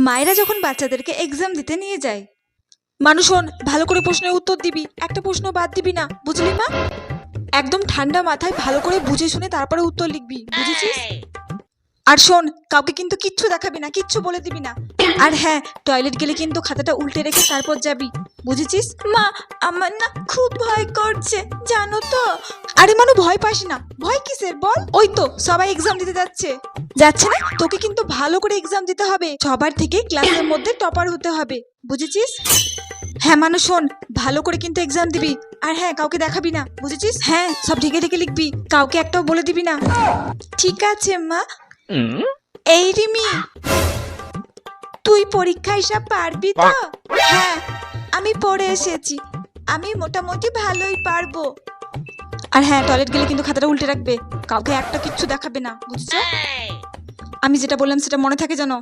মায়েরা যখন বাচ্চাদেরকে এক্সাম দিতে নিয়ে যায়। মানুষ শোন, ভালো করে প্রশ্নের উত্তর দিবি, একটা প্রশ্ন বাদ দিবি না, বুঝলি মা? একদম ঠান্ডা মাথায় ভালো করে বুঝে শুনে তারপরে উত্তর লিখবি, বুঝেছিস? আর শোন, কাউকে কিন্তু কিচ্ছু দেখাবি না, কিচ্ছু বলে দিবি না। আর হ্যাঁ, টয়লেট গেলে কিন্তু খাতাটা উল্টে রেখে তারপর যাবি, বুঝেছিস? মা, আমার না খুব ভয় করছে, জানো তো। আরে মানু, ভয় পাস না, ভয় কিসের বল? ওই তো সবাই এক্সাম দিতে যাচ্ছে না? তোকে কিন্তু ভালো করে এক্সাম দিতে হবে, সবার থেকে ক্লাসের মধ্যে টপার হতে হবে, বুঝেছিস? হ্যাঁ মানু শোন, ভালো করে কিন্তু এক্সাম দিবি। আর হ্যাঁ, কাউকে দেখাবি না, বুঝেছিস? হ্যাঁ, সব ঢেকে ঢেকে লিখবি, কাউকে একটাও বলে দিবি না। ঠিক আছে মা। এই রিমি, তুই পরীক্ষা হিসাব পারবি তো? হ্যাঁ, আমি পড়ে এসেছি, আমি মোটামুটি ভালোই পারবো। আর হ্যাঁ, টয়লেট গেলে কিন্তু খাতাটা উল্টে রাখবে, কাউকে একটা কিচ্ছু দেখাবে না, বুঝছো? আমি যেটা বললাম সেটা মনে থাকে জানো?